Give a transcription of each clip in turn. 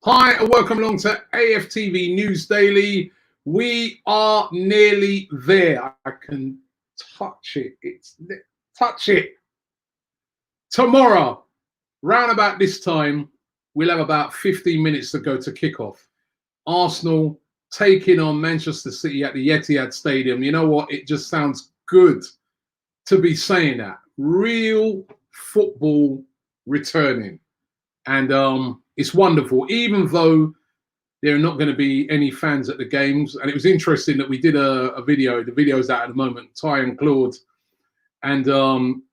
Hi and welcome along to AFTV News Daily. We are nearly there. I can touch it. Touch it. Tomorrow, round about this time, we'll have about 15 minutes to go to kickoff. Arsenal taking on Manchester City at the Etihad Stadium. You know what? It just sounds good to be saying that. Real football returning. And it's wonderful, even though there are not going to be any fans at the games. And it was interesting that we did a video. The video's out at the moment, Ty and Claude. And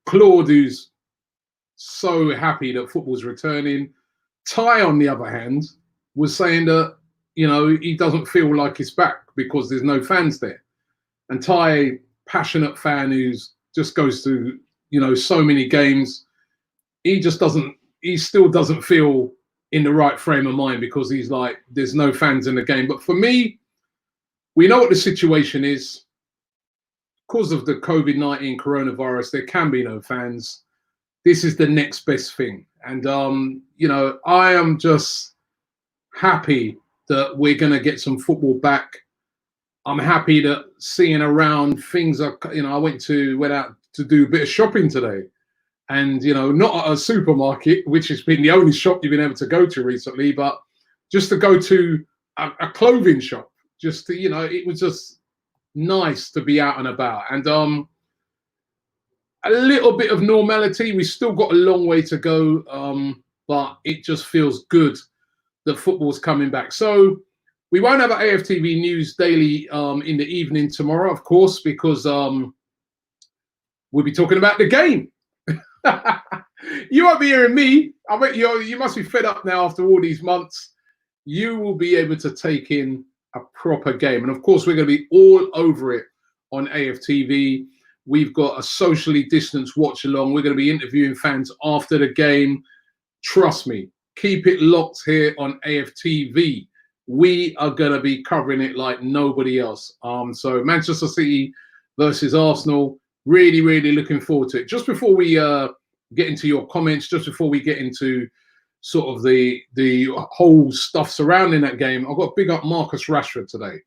Claude, who's so happy that football's returning. Ty, on the other hand, was saying that, you know, he doesn't feel like it's back because there's no fans there. And Ty, passionate fan who's just goes to, you know, so many games, he still doesn't feel in the right frame of mind because he's like, there's no fans in the game. But for me, we know what the situation is. Because of the COVID-19 coronavirus, there can be no fans. This is the next best thing. And, you know, I am just happy that we're going to get some football back. I'm happy that seeing around things are, you know, I went out to do a bit of shopping today. And, you know, not at a supermarket, which has been the only shop you've been able to go to recently, but just to go to a clothing shop, just to, you know, it was just nice to be out and about. And a little bit of normality. We still got a long way to go, but it just feels good that football's coming back. So we won't have an AFTV News Daily in the evening tomorrow, of course, because we'll be talking about the game. You won't be hearing me. I bet you must be fed up now after all these months. You will be able to take in a proper game. And of course, we're going to be all over it on AFTV. We've got a socially distanced watch along. We're going to be interviewing fans after the game. Trust me, keep it locked here on AFTV. We are going to be covering it like nobody else. So Manchester City versus Arsenal. Really, really looking forward to it. Just before we get into your comments, just before we get into sort of the whole stuff surrounding that game, I've got to big up Marcus Rashford today.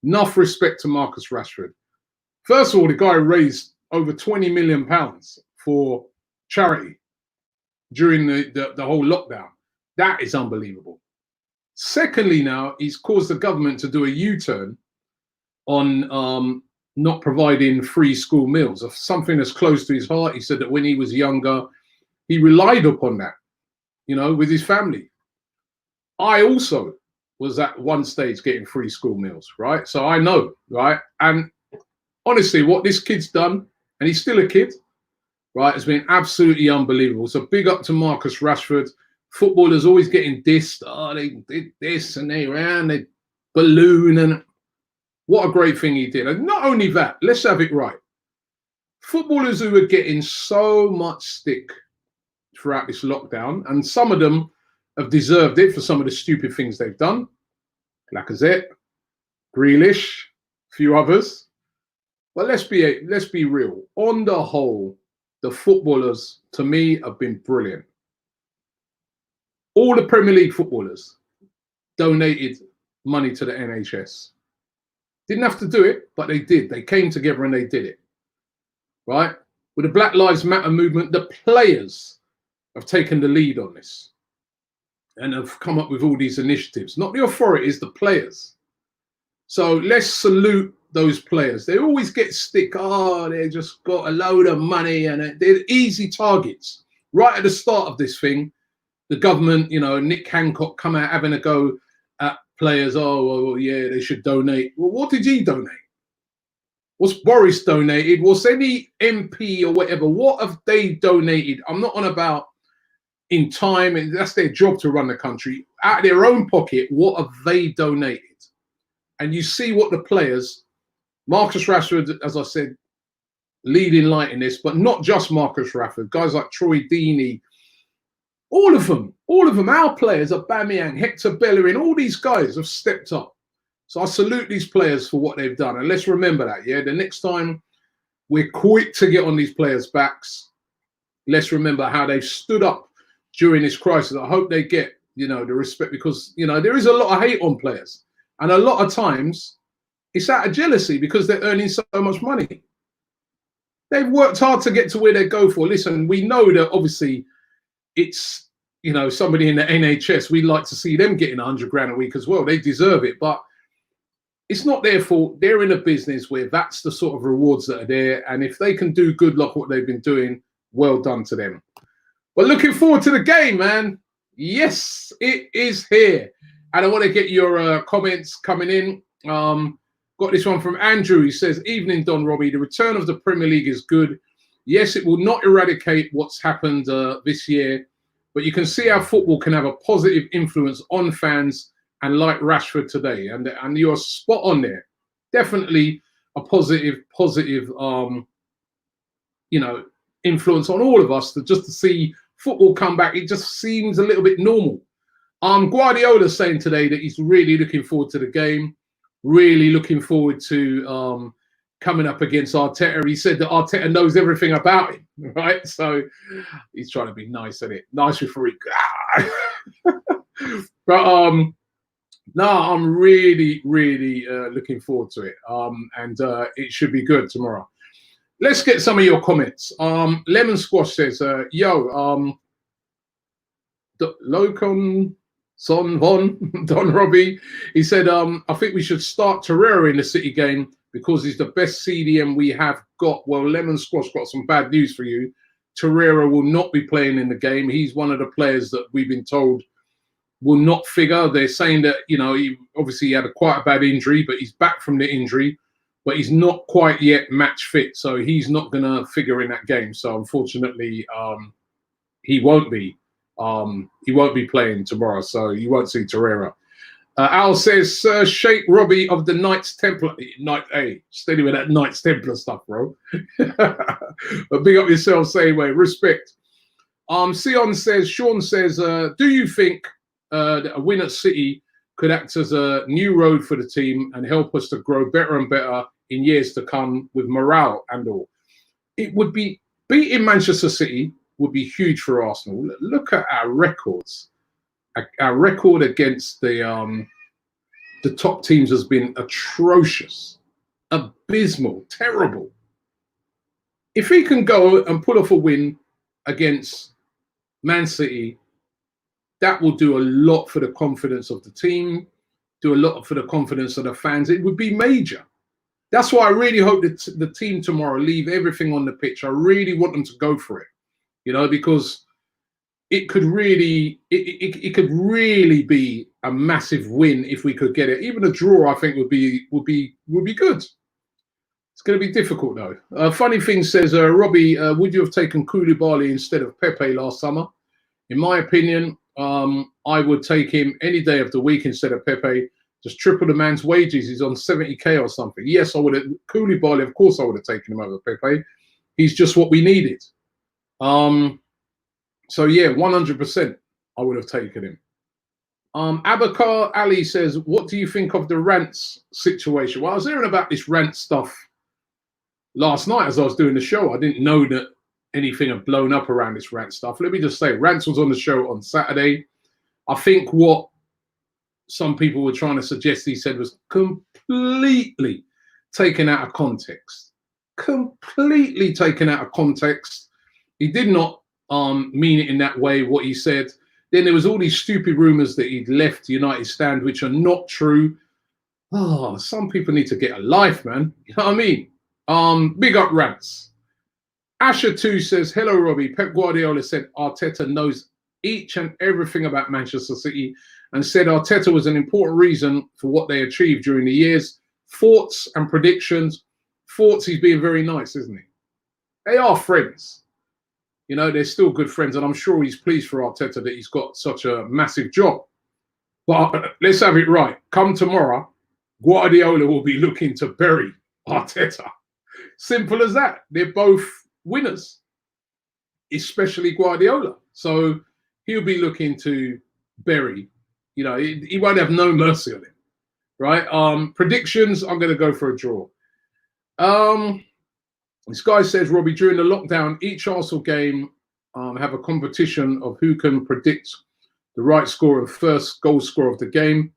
Enough respect to Marcus Rashford. First of all, the guy raised over £20 million for charity during the whole lockdown. That is unbelievable. Secondly, now he's caused the government to do a U-turn on not providing free school meals, of something that's close to his heart. He said that when he was younger, he relied upon that, you know, with his family. I also was at one stage getting free school meals, right? So I know, right? And honestly, what this kid's done, and he's still a kid, right, has been absolutely unbelievable. So big up to Marcus Rashford. Footballers always getting dissed. Oh, they did this and they ran, they balloon, and what a great thing he did. And not only that, let's have it right. Footballers who are getting so much stick throughout this lockdown, and some of them have deserved it for some of the stupid things they've done. Lacazette, Grealish, a few others. But let's be real. On the whole, the footballers, to me, have been brilliant. All the Premier League footballers donated money to the NHS. Didn't have to do it, but they did. They came together and they did it, right? With the Black Lives Matter movement, the players have taken the lead on this and have come up with all these initiatives. Not the authorities, the players. So let's salute those players. They always get stick. Oh, they just got a load of money and they're easy targets. Right at the start of this thing, the government, you know, Nick Hancock come out having a go at players. Oh, well, yeah, they should donate. Well, what did he donate? What's Boris donated? What's any MP or whatever? What have they donated? I'm not on about in time, and that's their job to run the country. Out of their own pocket, what have they donated? And you see what the players, Marcus Rashford, as I said, leading light in this, but not just Marcus Rashford, guys like Troy Deeney, all of them, our players, Aubameyang, Hector Bellerin, all these guys have stepped up. So I salute these players for what they've done. And let's remember that, yeah? The next time we're quick to get on these players' backs, let's remember how they've stood up during this crisis. I hope they get you know, the respect, because, you know, there is a lot of hate on players. And a lot of times it's out of jealousy because they're earning so much money. They've worked hard to get to where they go for. Listen, we know that obviously it's, you know, somebody in the NHS, we'd like to see them getting 100 grand a week as well. They deserve it. But it's not their fault. They're in a business where that's the sort of rewards that are there. And if they can do good like what they've been doing, well done to them. But looking forward to the game, man. Yes, it is here. And I want to get your comments coming in. Got this one from Andrew. He says, evening, Don Robbie. The return of the Premier League is good. Yes, it will not eradicate what's happened this year, but you can see how football can have a positive influence on fans, and like Rashford today. And you're spot on there. Definitely a positive, you know, influence on all of us just to see football come back. It just seems a little bit normal. Guardiola saying today that he's really looking forward to the game, really looking forward to coming up against Arteta. He said that Arteta knows everything about him, right? So he's trying to be nice, isn't it? Nice before he... But no, I'm really looking forward to it. And it should be good tomorrow. Let's get some of your comments. Lemon Squash says, yo, Locon Son Von Don Robbie. He said, I think we should start Torreira in the City game because he's the best CDM we have got. Well, Lemon Squash got some bad news for you. Torreira will not be playing in the game. He's one of the players that we've been told will not figure. They're saying that, you know, he obviously had quite a bad injury, but he's back from the injury, but he's not quite yet match fit. So he's not going to figure in that game. So unfortunately, he won't be. He won't be playing tomorrow, so you won't see Torreira. Al says, Sir Sheikh Robbie of the Knights Templar. Hey, steady with that Knights Templar stuff, bro. But big up yourself, say way. Respect. Sean says, do you think that a win at City could act as a new road for the team and help us to grow better and better in years to come with morale and all? It would be beating Manchester City would be huge for Arsenal. Look at our records. Our record against the top teams has been atrocious, abysmal, terrible. If he can go and pull off a win against Man City, that will do a lot for the confidence of the team, do a lot for the confidence of the fans. It would be major. That's why I really hope that the team tomorrow leave everything on the pitch. I really want them to go for it. You know, because it could really, it could really be a massive win if we could get it. Even a draw, I think, would be good. It's going to be difficult though. Funny thing says, Robbie, would you have taken Koulibaly instead of Pepe last summer? In my opinion, I would take him any day of the week instead of Pepe. Just triple the man's wages. He's on 70k or something. Yes, I would have. Koulibaly, of course, I would have taken him over Pepe. He's just what we needed. So yeah, 100% I would have taken him. Abakar Ali says, what do you think of the rants situation? Well, I was hearing about this rant stuff last night as I was doing the show. I didn't know that anything had blown up around this rant stuff. Let me just say, Rants was on the show on Saturday. I think what some people were trying to suggest he said was completely taken out of context. Completely taken out of context. He did not mean it in that way, what he said. Then there was all these stupid rumours that he'd left United Stand, which are not true. Oh, some people need to get a life, man. You know what I mean? Big up Rants. Asher 2 says, hello, Robbie. Pep Guardiola said Arteta knows each and everything about Manchester City and said Arteta was an important reason for what they achieved during the years. Thoughts and predictions. Thoughts, he's being very nice, isn't he? They are friends. You know, they're still good friends, and I'm sure he's pleased for Arteta that he's got such a massive job. But let's have it right. Come tomorrow, Guardiola will be looking to bury Arteta. Simple as that. They're both winners, especially Guardiola. So he'll be looking to bury, you know, he won't have no mercy on him, right? Predictions, I'm going to go for a draw. This guy says, Robbie, during the lockdown, each Arsenal game have a competition of who can predict the right scorer and first goal scorer of the game.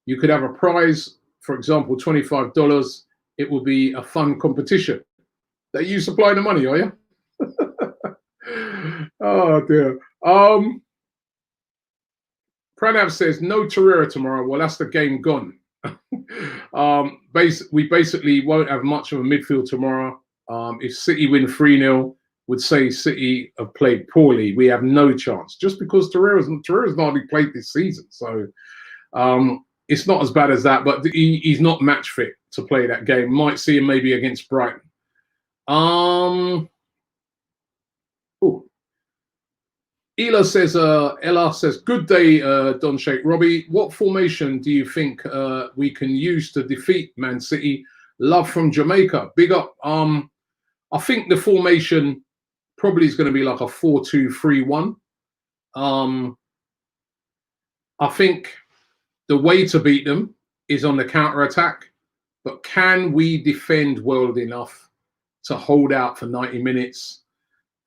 You could have a prize, for example, $25. It will be a fun competition. That you supply the money, are you? Oh dear. Pranav says no Torreira tomorrow. Well, that's the game gone. We basically won't have much of a midfield tomorrow. If City win 3-0, would say City have played poorly. We have no chance just because Torreira's not only played this season, so it's not as bad as that. But he's not match fit to play that game. Might see him maybe against Brighton. Ella says, good day, Don Sheikh Robbie. What formation do you think we can use to defeat Man City? Love from Jamaica. Big up. I think the formation probably is going to be like a 4-2-3-1. I think the way to beat them is on the counter-attack. But can we defend well enough to hold out for 90 minutes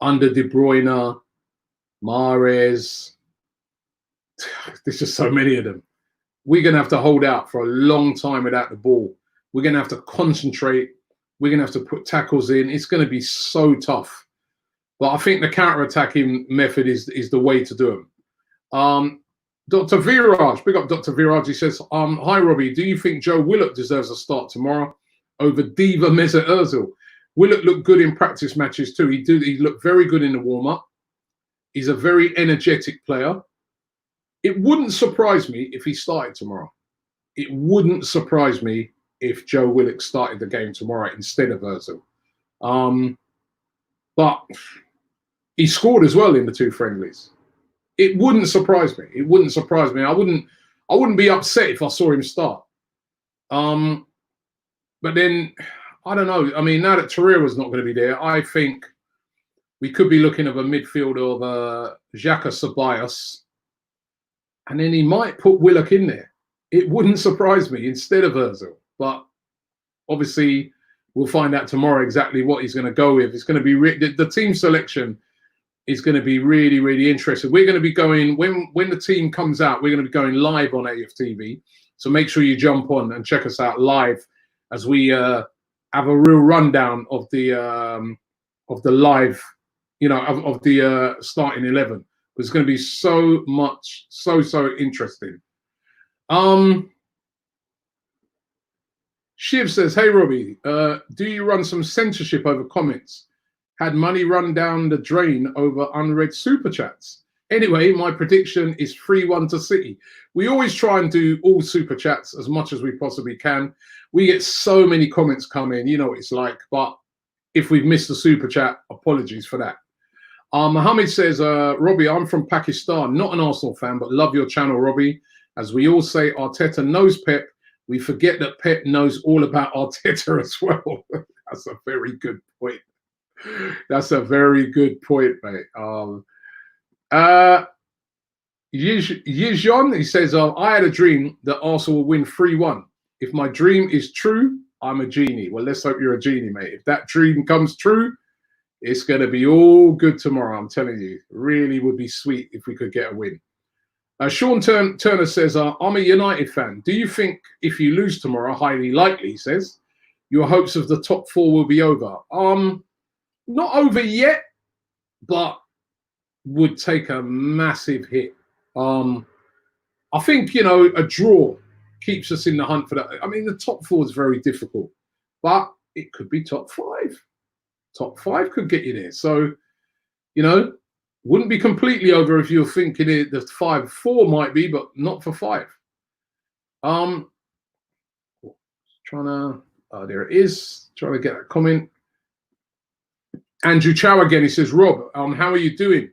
under De Bruyne, Mahrez? There's just so many of them. We're going to have to hold out for a long time without the ball. We're going to have to concentrate. We're going to have to put tackles in. It's going to be so tough. But I think the counter-attacking method is the way to do them. Dr. Viraj, big up Dr. Viraj. He says, hi, Robbie. Do you think Joe Willock deserves a start tomorrow over Diva Mesut Ozil? Willock looked good in practice matches too. He looked very good in the warm-up. He's a very energetic player. It wouldn't surprise me if he started tomorrow. It wouldn't surprise me if Joe Willock started the game tomorrow instead of Ozil. But he scored as well in the two friendlies. It wouldn't surprise me. It wouldn't surprise me. I wouldn't be upset if I saw him start. But then, I don't know. I mean, now that Torreira was not going to be there, I think we could be looking at a midfield of Xhaka Ceballos. And then he might put Willock in there. It wouldn't surprise me instead of Ozil. But obviously, we'll find out tomorrow exactly what he's going to go with. It's going to be the team selection is going to be really, really interesting. We're going to be going, when the team comes out, we're going to be going live on AFTV. So make sure you jump on and check us out live as we have a real rundown of the live, of the starting 11. It's going to be so much, so interesting. Shiv says, hey, Robbie, do you run some censorship over comments? Had money run down the drain over unread super chats. Anyway, my prediction is 3-1 to City. We always try and do all super chats as much as we possibly can. We get so many comments come in, you know what it's like. But if we've missed a super chat, apologies for that. Mohammed says, Robbie, I'm from Pakistan, not an Arsenal fan, but love your channel, Robbie. As we all say, Arteta knows Pep. We forget that Pep knows all about Arteta as well. That's a very good point. That's a very good point, mate. Yijon, he says, I had a dream that Arsenal will win 3-1. If my dream is true, I'm a genie. Well, let's hope you're a genie, mate. If that dream comes true, it's going to be all good tomorrow, I'm telling you. Really would be sweet if we could get a win. Sean Turner says, I'm a United fan. Do you think if you lose tomorrow, highly likely, he says, your hopes of the top four will be over? Not over yet, but would take a massive hit. I think, a draw keeps us in the hunt for that. I mean, the top four is very difficult, but it could be top five. Top five could get you there. So, wouldn't be completely over if you're thinking the 5-4 might be, but not for 5. There it is. Trying to get a comment. Andrew Chow again. He says, Rob, how are you doing?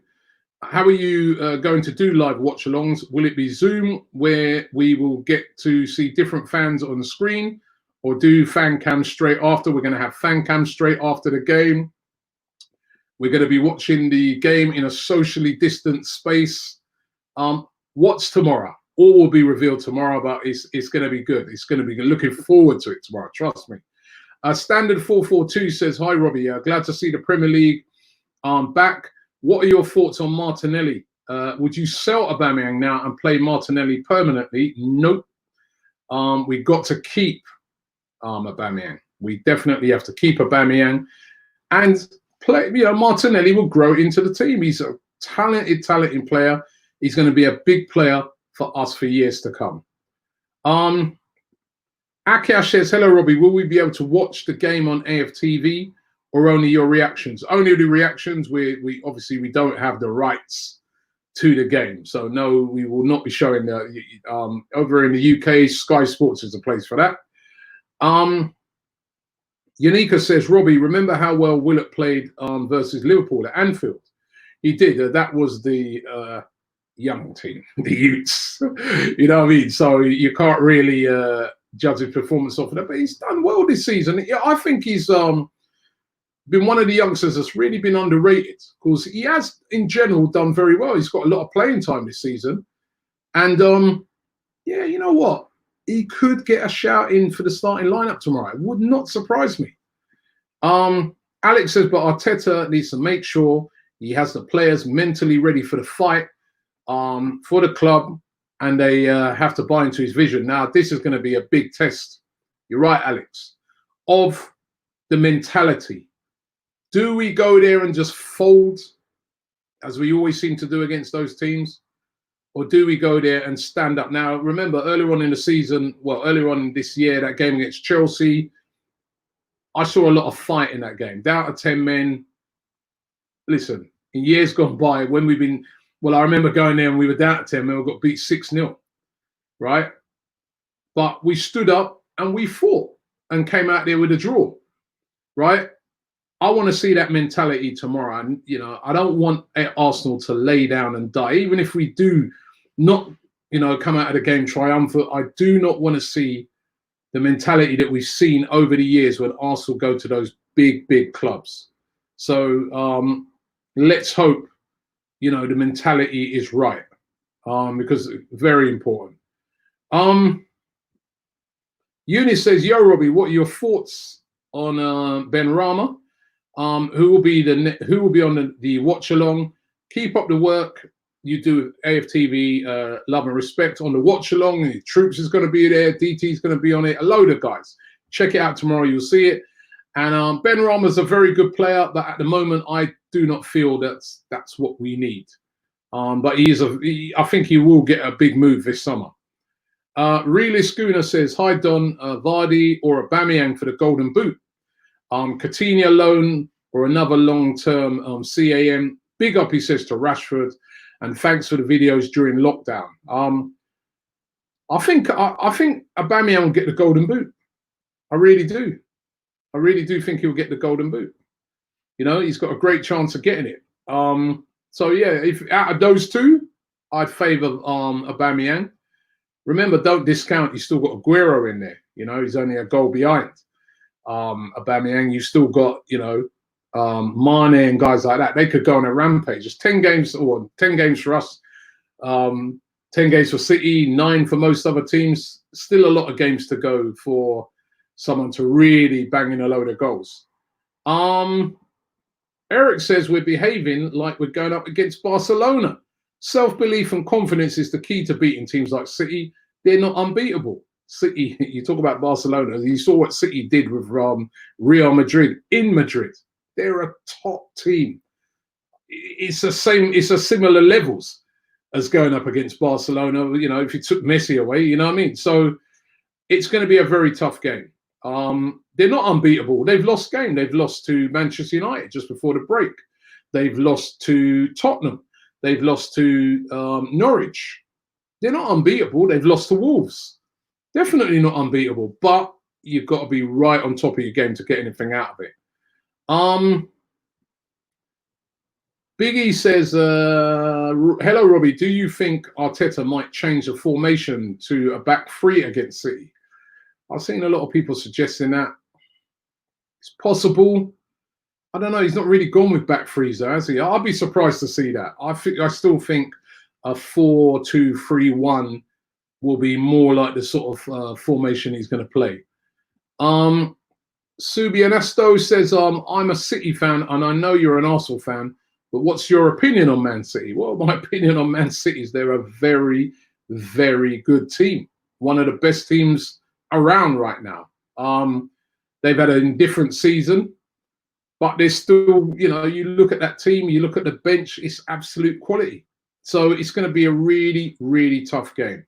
How are you going to do live watch-alongs? Will it be Zoom where we will get to see different fans on the screen, or do fan cam straight after? We're going to have fan cam straight after the game. We're going to be watching the game in a socially distant space. What's tomorrow? All will be revealed tomorrow, but it's going to be good. It's going to be good. Looking forward to it tomorrow. Trust me. Standard 442 says, hi, Robbie. Glad to see the Premier League back. What are your thoughts on Martinelli? Would you sell Aubameyang now and play Martinelli permanently? Nope. We've got to keep Aubameyang. We definitely have to keep Aubameyang and play. You know, Martinelli will grow into the team. He's a talented player. He's going to be a big player for us for years to come. Akash says, hello, Robbie. Will we be able to watch the game on AFTV or only your reactions? Only the reactions. We obviously we don't have the rights to the game, so no, we will not be showing the. Over in the UK, Sky Sports is the place for that. Yanika says, Robbie, remember how well Willett played versus Liverpool at Anfield? He did. That was the young team, the youths. You know what I mean? So you can't really judge his performance off of that. But he's done well this season. I think he's been one of the youngsters that's really been underrated because he has, in general, done very well. He's got a lot of playing time this season. And, yeah, you know what? He could get a shout in for the starting lineup tomorrow. It would not surprise me. Alex says, but Arteta needs to make sure he has the players mentally ready for the fight for the club, and they have to buy into his vision. Now, this is going to be a big test. You're right, Alex, of the mentality. Do we go there and just fold, as we always seem to do against those teams? Or do we go there and stand up? Now, remember, earlier on in the season, well, earlier on this year, that game against Chelsea, I saw a lot of fight in that game. Down to 10 men. Listen, in years gone by, when we've been, well, I remember going there and we were down to 10 men, we got beat 6-0, right? But we stood up and we fought and came out there with a draw, right? I want to see that mentality tomorrow. And, you know, I don't want Arsenal to lay down and die. Even if we do not, you know, come out of the game triumphant, I do not want to see the mentality that we've seen over the years when Arsenal go to those big, big clubs. So let's hope, you know, the mentality is right, because it's very important. Eunice says, yo, Robbie, what are your thoughts on Ben Rama? Who will be on the watch along? Keep up the work you do. AFTV, love and respect on the watch along. The Troops is going to be there. DT is going to be on it. A load of guys. Check it out tomorrow. You'll see it. And Ben Rama's a very good player, but at the moment, I do not feel that's what we need. But I think he will get a big move this summer. Realist Schooner says, hi Don, Vardy or Aubameyang for the Golden Boot. Coutinho loan or another long-term CAM. Big up, he says, to Rashford, and thanks for the videos during lockdown. I think Aubameyang will get the Golden Boot. I really do. I really do think he'll get the Golden Boot. You know, he's got a great chance of getting it. So yeah, if out of those two, I'd favour Aubameyang. Remember, don't discount. You still got Aguero in there. You know, he's only a goal behind. Aubameyang, you still got, you know, Mane and guys like that. They could go on a rampage. It's 10 games, or 10 games for us, 10 games for City, 9 for most other teams. Still a lot of games to go for someone to really bang in a load of goals. Eric says we're behaving like we're going up against Barcelona. Self-belief and confidence is the key to beating teams like City. They're not unbeatable. City, you talk about Barcelona, you saw what City did with Real Madrid in Madrid. They're a top team. It's a similar levels as going up against Barcelona. You know, if you took Messi away, you know what I mean? So it's going to be a very tough game. They're not unbeatable. They've lost game. They've lost to Manchester United just before the break. They've lost to Tottenham. They've lost to Norwich. They're not unbeatable. They've lost to Wolves. Definitely not unbeatable, but you've got to be right on top of your game to get anything out of it. Biggie says, hello, Robbie. Do you think Arteta might change the formation to a back three against City? I've seen a lot of people suggesting that. It's possible. I don't know. He's not really gone with back threes, though, has he? I'd be surprised to see that. I still think a 4-2-3-1 will be more like the sort of formation he's going to play. Subianasto says, I'm a City fan, and I know you're an Arsenal fan, But what's your opinion on Man City? Well, my opinion on Man City is they're a very, very good team. One of the best teams around right now. They've had an indifferent season, but they're still, you know, you look at that team, you look at the bench, it's absolute quality. So it's going to be a really, really tough game.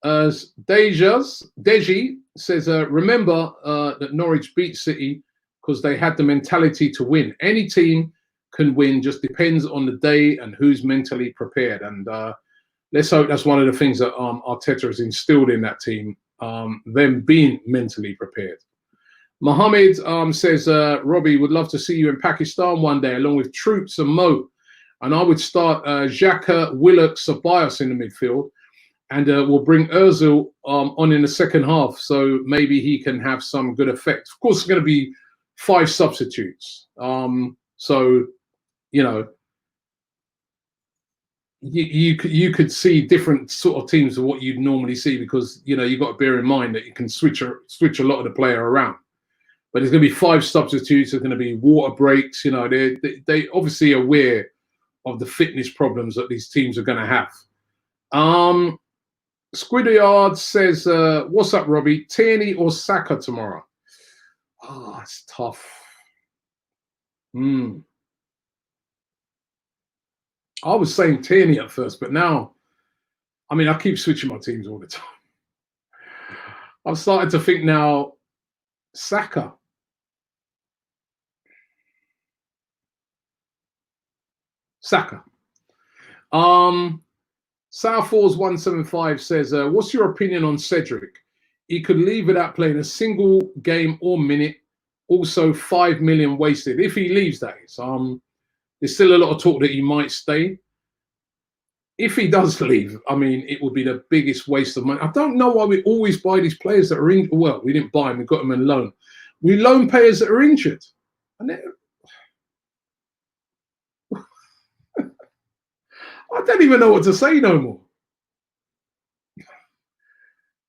As Deji says, remember that Norwich beat City because they had the mentality to win. Any team can win, just depends on the day and who's mentally prepared. And let's hope that's one of the things that Arteta has instilled in that team, them being mentally prepared. Mohammed says, Robbie, would love to see you in Pakistan one day, along with Troops and Mo. And I would start Xhaka, Willock, Ceballos in the midfield. And we'll bring Ozil on in the second half, so maybe he can have some good effect. Of course, it's going to be 5 substitutes. So, you know, you could see different sort of teams of what you'd normally see, because, you know, you've got to bear in mind that you can switch a lot of the player around. But there's going to be 5 substitutes. There's going to be water breaks. You know, they obviously aware of the fitness problems that these teams are going to have. Squidyard says, what's up, Robbie? Tierney or Saka tomorrow? Oh, it's tough. I was saying Tierney at first, but now, I mean, I keep switching my teams all the time. I've started to think now, Saka. Southfalls 175 says, what's your opinion on Cedric? He could leave without playing a single game or minute. Also, 5 million wasted. If he leaves, that is. There's still a lot of talk that he might stay. If he does leave, I mean, it would be the biggest waste of money. I don't know why we always buy these players that are injured. Well, we didn't buy them, we got them on loan. We loan players that are injured. And I don't even know what to say no more.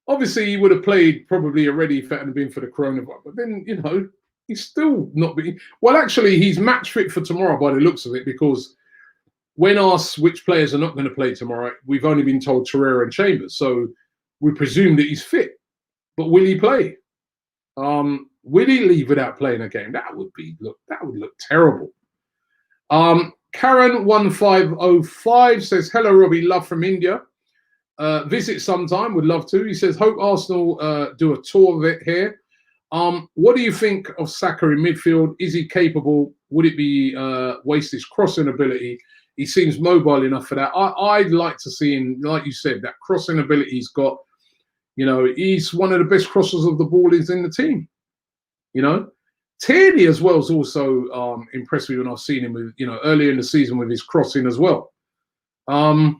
Obviously, he would have played probably already if it hadn't been for the coronavirus. But then, you know, he's still not being... Well, actually, he's match fit for tomorrow by the looks of it, because when asked which players are not going to play tomorrow, we've only been told Torreira and Chambers. So we presume that he's fit. But will he play? Will he leave without playing a game? That would look terrible. Karen1505 says, hello, Robbie, love from India. Visit sometime, would love to. He says, hope Arsenal do a tour of it here. What do you think of Saka in midfield? Is he capable? Would it be waste his crossing ability? He seems mobile enough for that. I'd like to see him, like you said, that crossing ability he's got. You know, he's one of the best crossers of the ball is in the team. You know, Tierney as well is also impressed me when I've seen him with, you know, earlier in the season with his crossing as well. But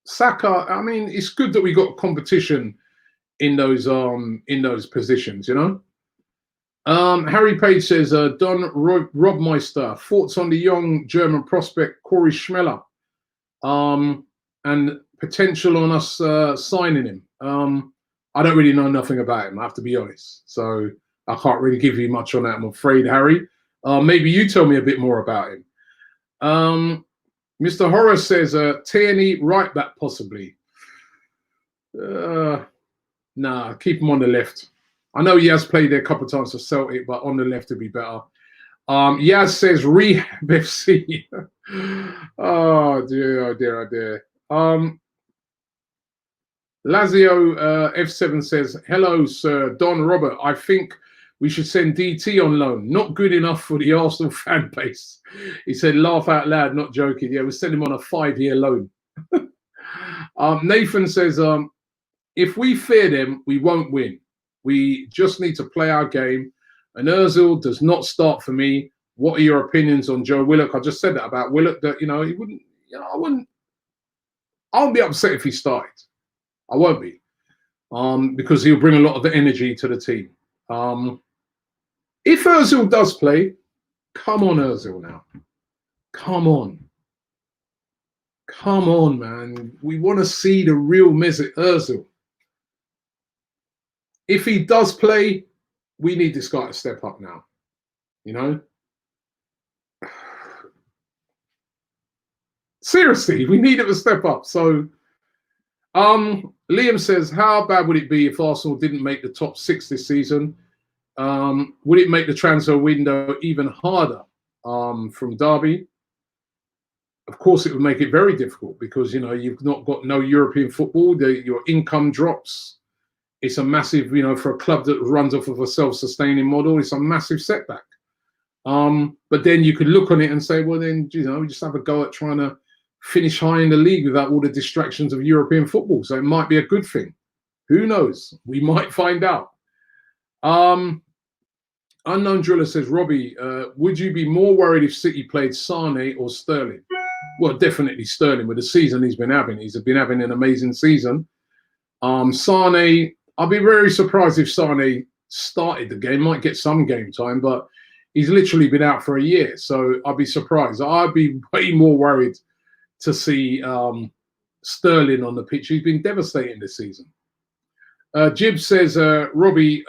Saka, I mean, it's good that we got competition in those positions, you know. Harry Page says, Don Robmeister, thoughts on the young German prospect Corey Schmeller, and potential on us signing him. I don't really know nothing about him, I have to be honest. So I can't really give you much on that, I'm afraid, Harry. Maybe you tell me a bit more about him. Mr. Horace says, Tierney right back possibly. Nah, keep him on the left. I know he has played there a couple of times for Celtic, but on the left would be better. Yaz says Rehab FC. Oh dear, oh dear, oh dear. Lazio F7 says, hello, Sir Don Robert. I think we should send DT on loan. Not good enough for the Arsenal fan base. He said, laugh out loud, not joking. Yeah, we'll send him on a 5-year loan. Nathan says, if we fear them, we won't win. We just need to play our game. And Ozil does not start for me. What are your opinions on Joe Willock? I just said that about Willock, that, you know, he wouldn't, you know, I won't be upset if he started. I won't be. Because he'll bring a lot of the energy to the team. If Ozil does play, come on, Ozil now. Come on. Come on, man. We want to see the real Mesut Ozil. If he does play, we need this guy to step up now. You know? Seriously, we need him to step up. So, Liam says, how bad would it be if Arsenal didn't make the top 6 this season? Would it make the transfer window even harder? From Derby, of course, it would make it very difficult because you've not got no European football. Your income drops. It's a massive, for a club that runs off of a self-sustaining model, it's a massive setback. But then you could look on it and say, well, then we just have a go at trying to finish high in the league without all the distractions of European football. So it might be a good thing. Who knows? We might find out. Unknown Driller says, Robbie, would you be more worried if City played Sane or Sterling? Well, definitely Sterling with the season he's been having. He's been having an amazing season. Sane, I'd be very surprised if Sane started the game. Might get some game time, but he's literally been out for a year. So I'd be surprised. I'd be way more worried to see Sterling on the pitch. He's been devastating this season. Jib says, Robbie,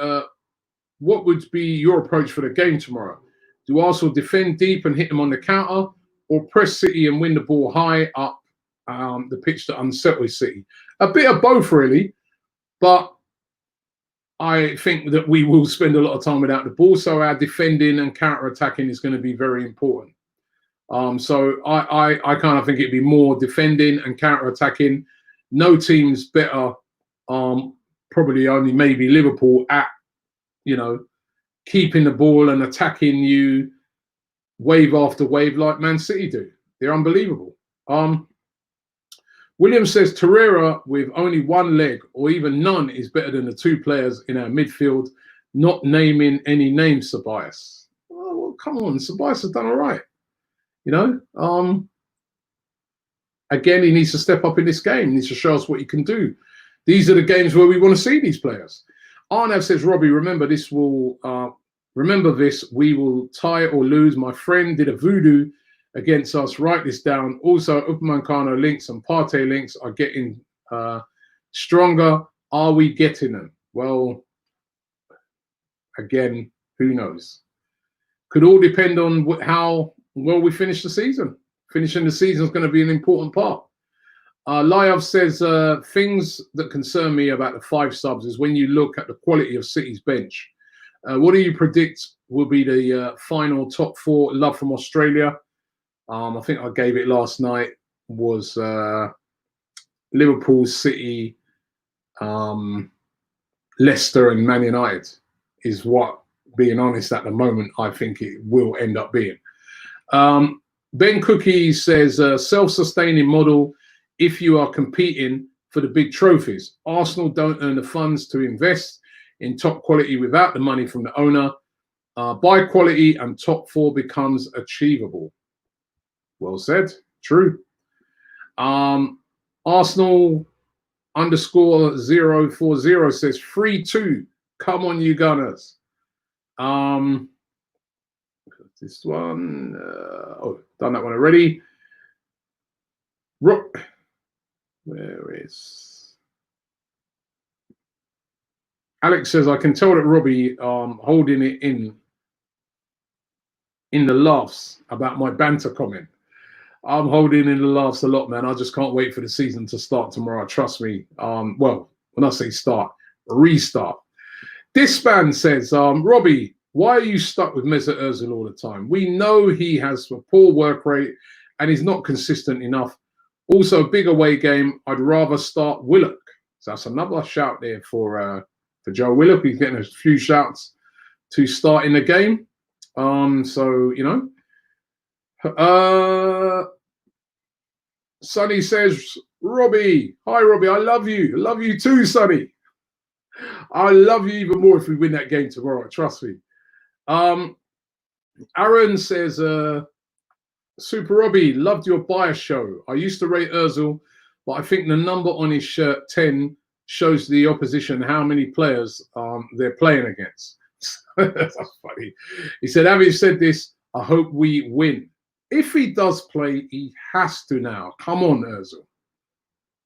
what would be your approach for the game tomorrow? Do Arsenal defend deep and hit them on the counter, or press City and win the ball high up the pitch to unsettle City? A bit of both, really. But I think that we will spend a lot of time without the ball, so our defending and counter-attacking is going to be very important. So I kind of think it'd be more defending and counter-attacking. No team's better, probably only maybe Liverpool, at keeping the ball and attacking you wave after wave like Man City do. They're unbelievable. William says Torreira with only one leg or even none is better than the 2 players in our midfield. Not naming any names, Tobias. Oh, well, come on, Tobias has done all right. Again, he needs to step up in this game. He needs to show us what he can do. These are the games where we want to see these players. Arnav says, Robbie, remember this, we will tie or lose. My friend did a voodoo against us. Write this down. Also, Upamancano links and Partey links are getting stronger. Are we getting them? Well, again, who knows? Could all depend on how well we finish the season. Finishing the season is going to be an important part. Lyav says, things that concern me about the 5 subs is when you look at the quality of City's bench. What do you predict will be the final top 4? Love from Australia. I think I gave it last night. Was Liverpool, City, Leicester and Man United is what, being honest, at the moment, I think it will end up being. Ben Cookie says, self-sustaining model if you are competing for the big trophies. Arsenal don't earn the funds to invest in top quality without the money from the owner. Buy quality and top 4 becomes achievable. Well said. True. Arsenal _040 says 3-2. Come on, you Gunners. This one. Done that one already. Where is Alex? Says I can tell that Robbie holding it in the laughs about my banter comment. I'm holding in the laughs a lot, man. I just can't wait for the season to start tomorrow. Trust me. Well, when I say start, restart. This man says, Robbie, why are you stuck with Mesut Ozil all the time? We know he has a poor work rate and he's not consistent enough. Also, big away game. I'd rather start Willock. So that's another shout there for Joe Willock. He's getting a few shouts to start in the game. Sonny says, Robbie, hi Robbie, I love you. I love you too, Sonny. I love you even more if we win that game tomorrow. Trust me. Aaron says, Super Robbie, loved your bias show. I used to rate Ozil, but I think the number on his shirt, 10, shows the opposition how many players they're playing against. That's funny. He said, having said this, I hope we win. If he does play, he has to now. Come on, Ozil.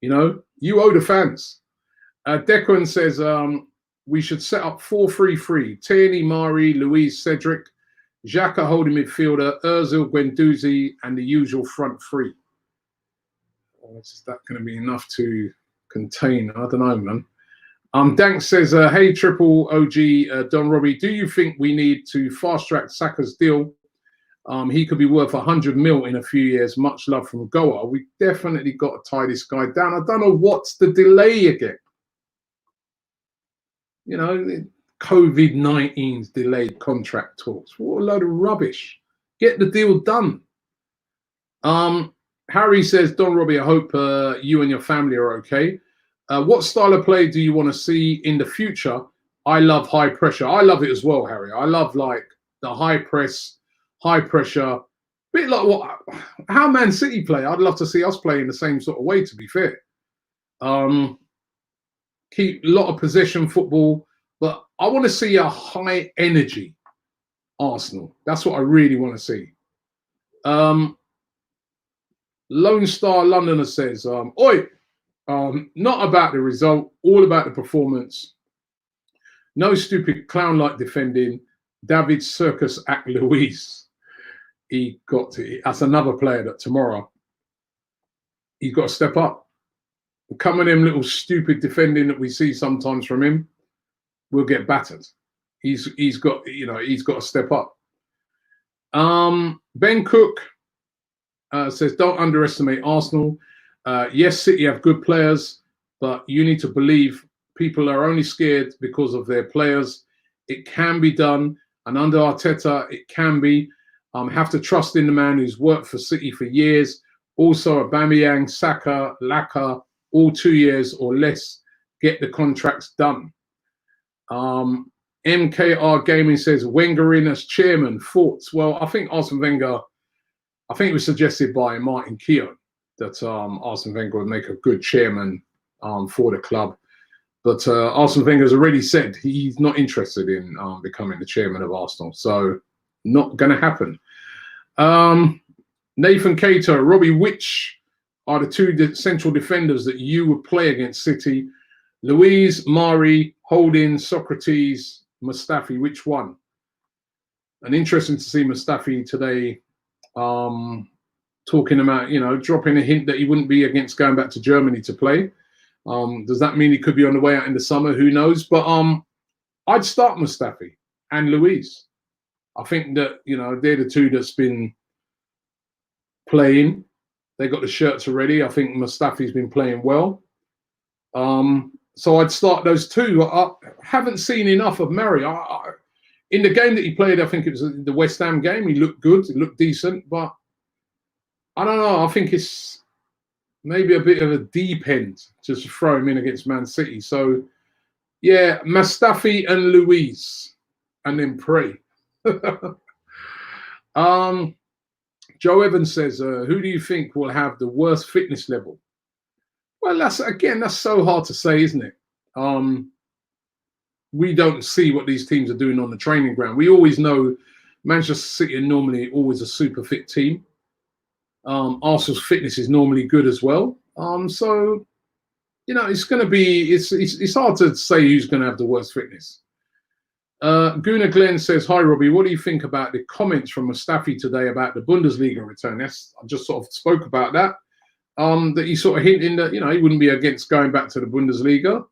You owe the fans. Declan says, we should set up 4-3-3. Tierney, Mari, Luis, Cedric, Xhaka holding midfielder, Ozil, Guendouzi, and the usual front 3. Is that going to be enough to contain? I don't know, man. Dank says, hey, Triple OG, Don Robbie, do you think we need to fast-track Saka's deal? He could be worth 100 mil in a few years. Much love from Goa. We definitely got to tie this guy down. I don't know what's the delay again. You know, COVID-19's delayed contract talks. What a load of rubbish. Get the deal done. Harry says, Don Robbie, I hope you and your family are okay. What style of play do you want to see in the future? I love high pressure. I love it as well, Harry. I love like the high press, high pressure, bit like how Man City play. I'd love to see us play in the same sort of way, to be fair. Keep a lot of possession football, but I want to see a high energy Arsenal. That's what I really want to see. Lone Star Londoner says, oi, not about the result, all about the performance. No stupid clown-like defending. David Circus at Luis. He got to, that's another player that tomorrow he's got to step up. Come with them little stupid defending that we see sometimes from him, we'll get battered. He's got, you know, he's got to step up. Ben Cook says, don't underestimate Arsenal. Yes, City have good players, but you need to believe people are only scared because of their players. It can be done, and under Arteta, it can be. Have to trust in the man who's worked for City for years. Also, Aubameyang, Saka, Laka, all 2 years or less, get the contracts done. MKR Gaming says, Wenger in as chairman, thoughts? Well, I think Arsene Wenger, I think it was suggested by Martin Keown that Arsene Wenger would make a good chairman for the club. But Arsene Wenger has already said he's not interested in becoming the chairman of Arsenal. So not going to happen. Nathan Cater, Robbie, which are the two central defenders that you would play against City? Louise, Mari, Holding, Socrates, Mustafi, which one? And interesting to see Mustafi today talking about, you know, dropping a hint that he wouldn't be against going back to Germany to play. Does that mean he could be on the way out in the summer? Who knows? But I'd start Mustafi and Louise. I think that, you know, they're the two that's been playing. They got the shirts already. I think Mustafi's been playing well. So I'd start those two. I haven't seen enough of Murray. In the game that he played, I think it was the West Ham game, he looked good. He looked decent. But I don't know. I think it's maybe a bit of a deep end just to throw him in against Man City. So, yeah, Mustafi and Louise, and then pray. Joe Evans says, who do you think will have the worst fitness level? Well, that's so hard to say, isn't it? We don't see what these teams are doing on the training ground. We always know Manchester City are normally always a super fit team. Arsenal's fitness is normally good as well. So, you know, it's going to be, it's hard to say who's going to have the worst fitness. Guna Glenn says, hi, Robbie, what do you think about the comments from Mustafi today about the Bundesliga return? I just sort of spoke about that. That he's sort of hinting that, you know, he wouldn't be against going back to the Bundesliga.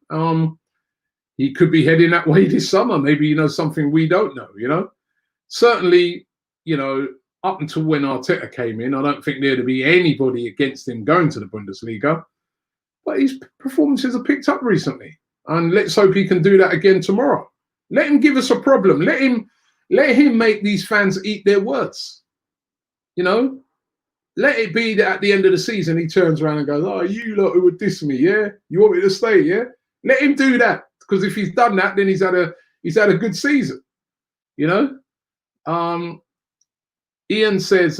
He could be heading that way this summer. Maybe, you know, something we don't know, you know. Certainly, you know, up until when Arteta came in, I don't think there'd be anybody against him going to the Bundesliga. But his performances have picked up recently. And let's hope he can do that again tomorrow. Let him give us a problem. Let him make these fans eat their words. You know? Let it be that at the end of the season, he turns around and goes, oh, you lot who would diss me, yeah? You want me to stay, yeah? Let him do that. Because if he's done that, then he's had a good season, you know? Ian says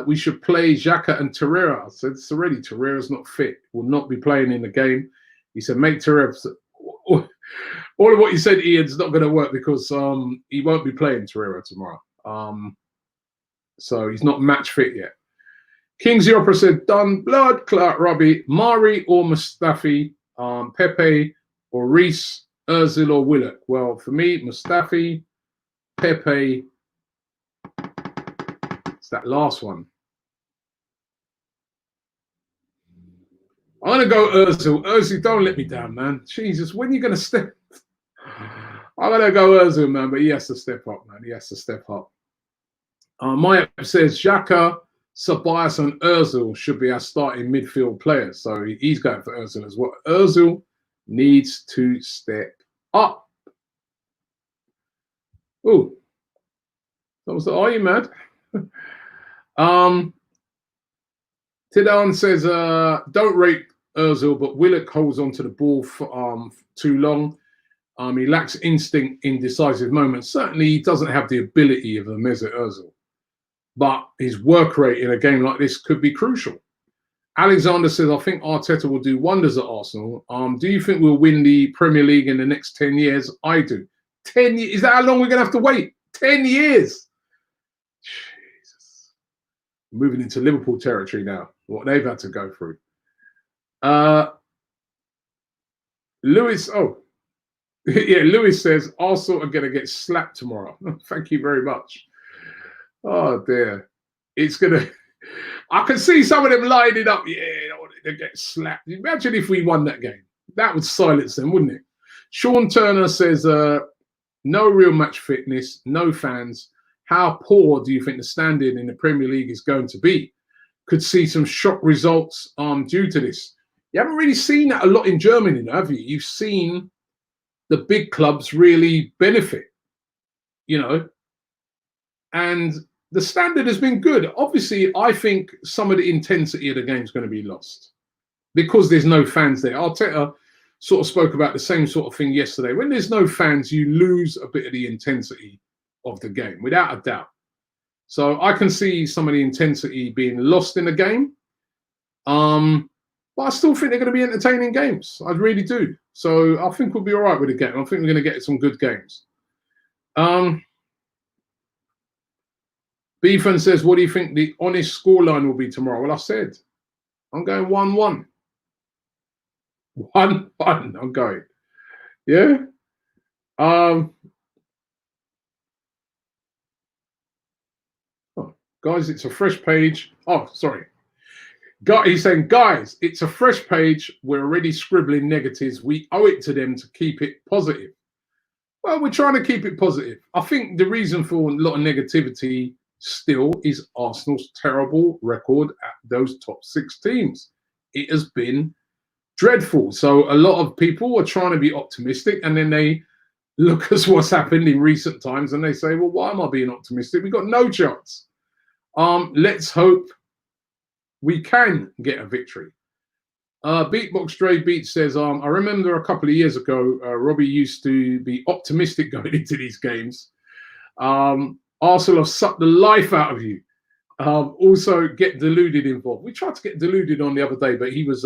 we should play Xhaka and Torreira. I said, it's already, Torreira's not fit. Will not be playing in the game. He said, make Torreira. All of what you said, Ian's not going to work because he won't be playing Torreira tomorrow. So he's not match fit yet. King's Opera said, done blood clot Robbie, Mari or Mustafi, Pepe or Reese, Ozil or Willock. Well, for me, Mustafi, Pepe, it's that last one. I'm going to go Ozil. Ozil, don't let me down, man. Jesus, when are you going to step? I'm going to go Ozil, man, but he has to step up, man. He has to step up. Maya says Xhaka, Ceballos, and Ozil should be our starting midfield players. So he's going for Ozil as well. Ozil needs to step up. Oh, that was the, are you mad? Tidan says, don't rate Ozil, but Willock holds onto the ball for too long. He lacks instinct in decisive moments. Certainly, he doesn't have the ability of a Mesut Ozil, but his work rate in a game like this could be crucial. Alexander says, I think Arteta will do wonders at Arsenal. Do you think we'll win the Premier League in the next 10 years? I do. 10 years? Is that how long we're going to have to wait? 10 years? Jesus. Moving into Liverpool territory now, what they've had to go through. Lewis, oh, yeah, Lewis says, Arsenal are going to get slapped tomorrow. Thank you very much. Oh, dear. It's going to... I can see some of them lining up. Yeah, they get slapped. Imagine if we won that game. That would silence them, wouldn't it? Sean Turner says, no real match fitness, no fans. How poor do you think the standard in the Premier League is going to be? Could see some shock results due to this. You haven't really seen that a lot in Germany, have you? You've seen the big clubs really benefit, you know, and the standard has been good. Obviously, I think some of the intensity of the game is going to be lost because there's no fans there. Arteta sort of spoke about the same sort of thing yesterday. When there's no fans, you lose a bit of the intensity of the game, without a doubt. So I can see some of the intensity being lost in the game. But I still think they're going to be entertaining games. I really do. So I think we'll be all right with the game. I think we're going to get some good games. Beefan says, what do you think the honest scoreline will be tomorrow? Well, I said, I'm going 1-1. 1-1, I'm going. Yeah? Oh, guys, it's a fresh page. Oh, sorry. He's saying, guys, it's a fresh page. We're already scribbling negatives. We owe it to them to keep it positive. Well, we're trying to keep it positive. I think the reason for a lot of negativity still is Arsenal's terrible record at those top 6 teams. It has been dreadful. So a lot of people are trying to be optimistic, and then they look at what's happened in recent times and they say, well, why am I being optimistic? We've got no chance. Let's hope we can get a victory. Beatbox Dre Beat says, I remember a couple of years ago, Robbie used to be optimistic going into these games. Arsenal have sucked the life out of you. Also, get deluded involved. We tried to get deluded on the other day, but he was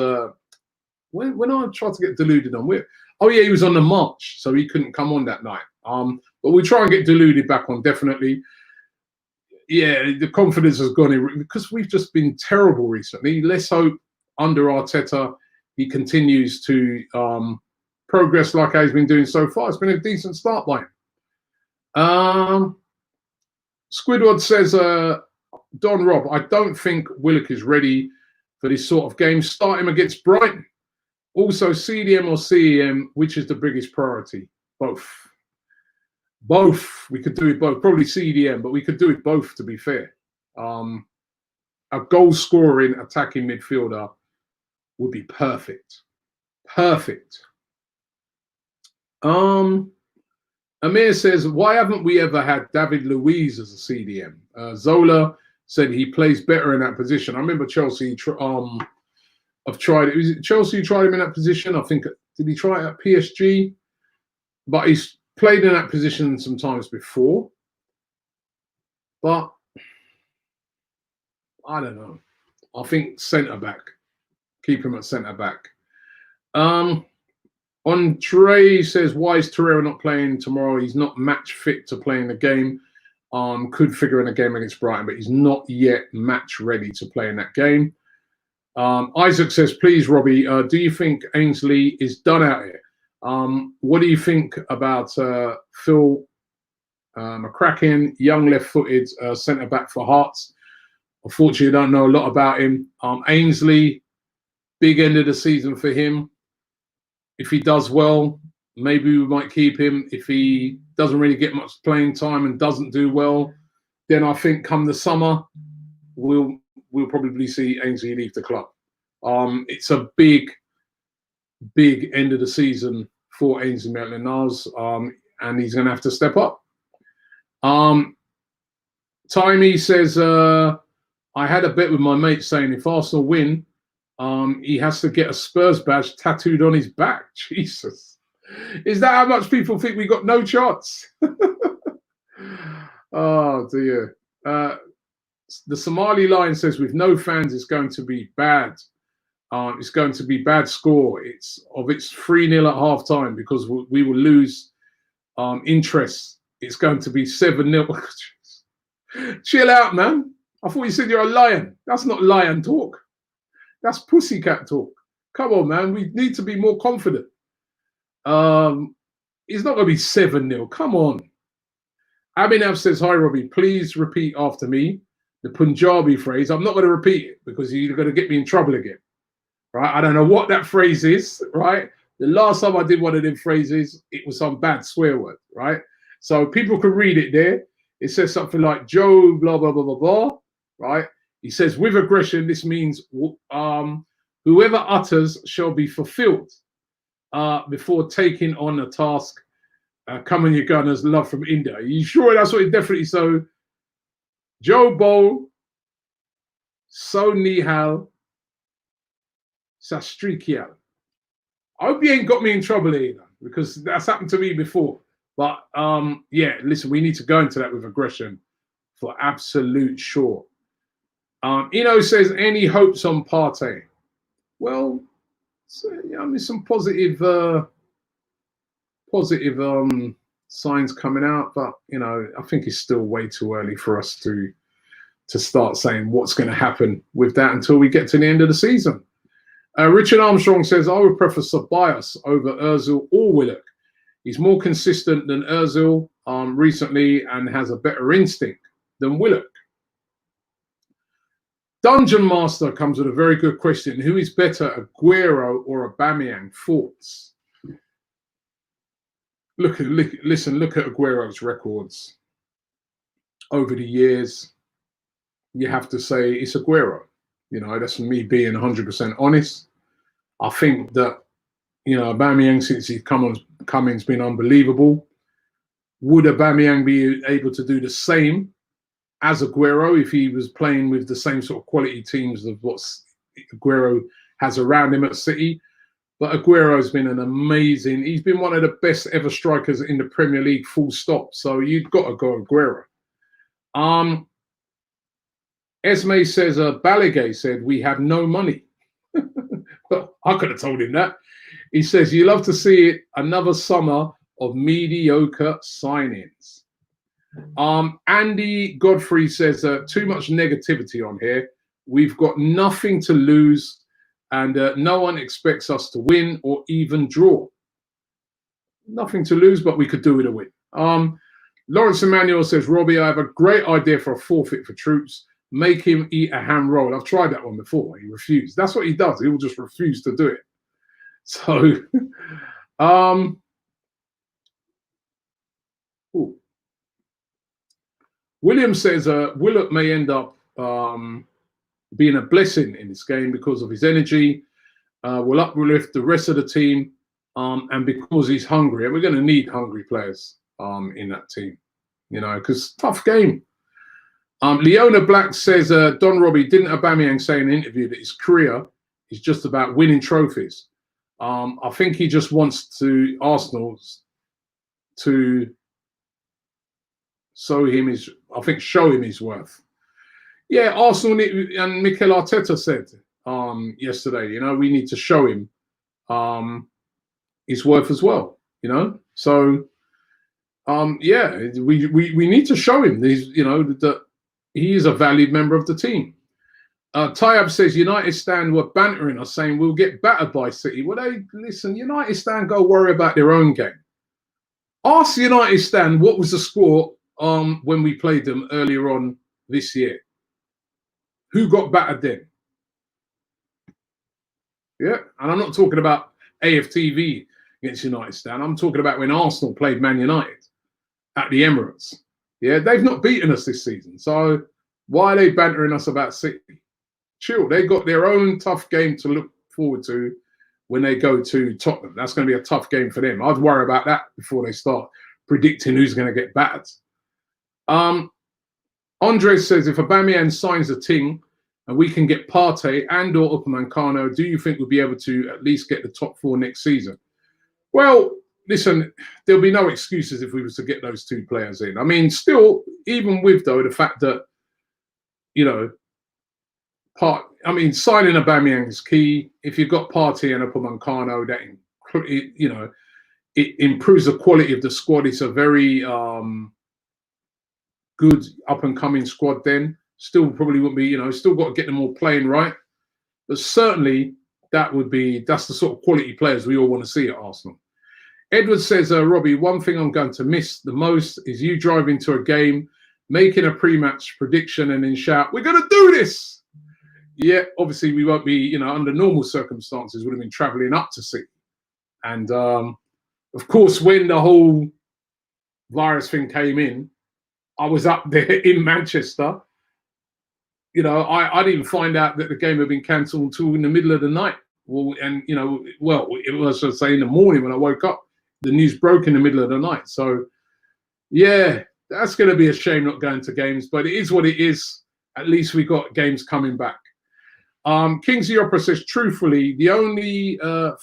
when I tried to get deluded on, oh yeah, he was on the march, so he couldn't come on that night. But we try and get deluded back on, definitely. Yeah, the confidence has gone in because we've just been terrible recently. Let's hope under Arteta he continues to progress like he's been doing so far. It's been a decent start by him. Squidward says, Don Rob, I don't think Willock is ready for this sort of game. Start him against Brighton. Also, CDM or CEM, which is the biggest priority? Both. Both. We could do it both. Probably CDM, but we could do it both, to be fair. A goal-scoring, attacking midfielder would be perfect. Perfect. Amir says, why haven't we ever had David Luiz as a CDM? Zola said he plays better in that position. I remember Chelsea have tried it. Was it Chelsea who tried him in that position? I think, did he try it at PSG? But he's played in that position sometimes before. But I don't know. I think centre-back. Keep him at centre-back. Andre says, why is Torreira not playing tomorrow? He's not match fit to play in the game. Could figure in a game against Brighton, but he's not yet match ready to play in that game. Isaac says, please, Robbie, do you think Ainsley is done out here? What do you think about Phil McCracken, young left-footed centre-back for Hearts? Unfortunately, I don't know a lot about him. Ainsley, big end of the season for him. If he does well, maybe we might keep him. If he doesn't really get much playing time and doesn't do well, then I think come the summer, we'll probably see Ainsley leave the club. It's a big end of the season for Ainsley Maitland-Niles, and he's going to have to step up. Timey says, I had a bet with my mate saying if Arsenal win, he has to get a Spurs badge tattooed on his back. Jesus. Is that how much people think we got no chance? Oh, dear. The Somali line says with no fans, it's going to be bad. It's going to be bad score. It's 3-0 at half time because we will lose interest. It's going to be 7-0. Chill out, man. I thought you said you're a lion. That's not lion talk. That's pussycat talk. Come on, man. We need to be more confident. It's not going to be 7-0. Come on. Abhinav says, hi, Robbie. Please repeat after me the Punjabi phrase. I'm not going to repeat it because you're going to get me in trouble again. Right? I don't know what that phrase is, right? The last time I did one of them phrases, it was some bad swear word, right? So people can read it there. It says something like Joe, blah, blah, blah, blah, blah, right? He says, with aggression, this means whoever utters shall be fulfilled before taking on a task. Come on, your gunners, love from India. Are you sure that's what it definitely? So, Joe Bo, So Nihal, Sastrikial. I hope you ain't got me in trouble either, because that's happened to me before. But yeah, listen, we need to go into that with aggression for absolute sure. Eno says, any hopes on Partey? Well, so, yeah, I mean, some positive signs coming out, but you know, I think it's still way too early for us to start saying what's going to happen with that until we get to the end of the season. Richard Armstrong says, I would prefer Ceballos over Ozil or Willock. He's more consistent than Ozil recently and has a better instinct than Willock. Dungeon Master comes with a very good question. Who is better, Aguero or Aubameyang? Thoughts? Listen, look at Aguero's records over the years. You have to say it's Aguero. You know, that's me being 100% honest. I think that, you know, Aubameyang, since he's come in, has been unbelievable. Would Aubameyang be able to do the same as Aguero if he was playing with the same sort of quality teams of what Aguero has around him at City? But Aguero's been an amazing, he's been one of the best ever strikers in the Premier League, full stop. So you've got to go Aguero. Esme says, Balagay said, we have no money. Well, I could have told him that. He says, you love to see it, another summer of mediocre signings. Andy Godfrey says, too much negativity on here. We've got nothing to lose, and no one expects us to win or even draw. Nothing to lose, but we could do with a win. Lawrence Emmanuel says, Robbie, I have a great idea for a forfeit for Troops. Make him eat a ham roll. I've tried that one before. He refused. That's what he does. He will just refuse to do it. So, William says, Willock may end up being a blessing in this game because of his energy. Will uplift the rest of the team, and because he's hungry. And we're going to need hungry players in that team, you know, because tough game. Leona Black says, Don Robbie, didn't Aubameyang say in an interview that his career is just about winning trophies? I think he just wants Arsenal to show him his worth. Yeah, Arsenal and Mikel Arteta said yesterday, you know, we need to show him his worth as well, you know. So yeah, we need to show him these, you know, that he is a valued member of the team. Tyab says United stand were bantering us, saying we'll get battered by City. Well, listen, United stand go worry about their own game. Ask United stand what was the score when we played them earlier on this year. Who got battered then? Yeah, and I'm not talking about AFTV against United stand. I'm talking about when Arsenal played Man United at the Emirates. Yeah, they've not beaten us this season. So why are they bantering us about City? Chill. They've got their own tough game to look forward to when they go to Tottenham. That's going to be a tough game for them. I'd worry about that before they start predicting who's going to get battered. Andres says, if Aubameyang signs a ting and we can get Partey and or Upamecano, do you think we'll be able to at least get the top 4 next season? Well, listen, there'll be no excuses if we was to get those 2 players in. I mean, still, even with, though, the fact that, you know, signing Aubameyang is key. If you've got Partey and Upamecano, that, you know, it improves the quality of the squad. It's a very good up-and-coming squad then. Still probably wouldn't be, you know, still got to get them all playing right. But certainly that's the sort of quality players we all want to see at Arsenal. Edward says, Robbie, one thing I'm going to miss the most is you driving to a game, making a pre-match prediction and then shout, we're going to do this. Yeah, obviously we won't be, you know, under normal circumstances, would have been travelling up to see. And of course, when the whole virus thing came in, I was up there in Manchester. You know, I didn't find out that the game had been cancelled until in the middle of the night. Well, and, you know, well, it was, I'd say, in the morning when I woke up. The news broke in the middle of the night. So, yeah, that's going to be a shame not going to games. But it is what it is. At least we got games coming back. Kingsley Opera says, truthfully, the only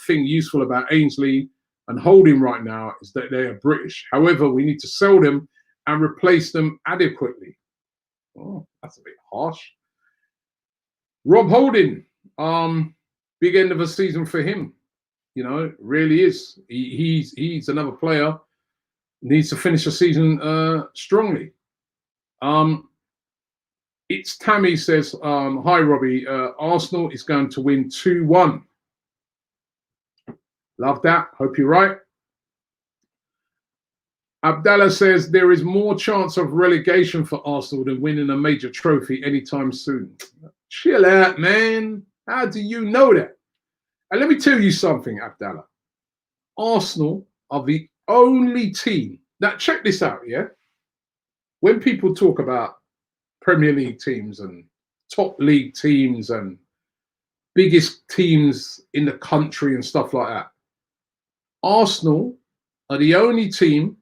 thing useful about Ainsley and Holding right now is that they are British. However, we need to sell them and replace them adequately. Oh, that's a bit harsh. Rob Holding, big end of a season for him. You know, it really is. He's another player, needs to finish the season strongly. It's Tammy says, hi, Robbie. Arsenal is going to win 2-1. Love that. Hope you're right. Abdallah says, there is more chance of relegation for Arsenal than winning a major trophy anytime soon. Chill out, man. How do you know that? And let me tell you something, Abdallah. Arsenal are the only team. Now, check this out, yeah? When people talk about Premier League teams and top league teams and biggest teams in the country and stuff like that, Arsenal are the only team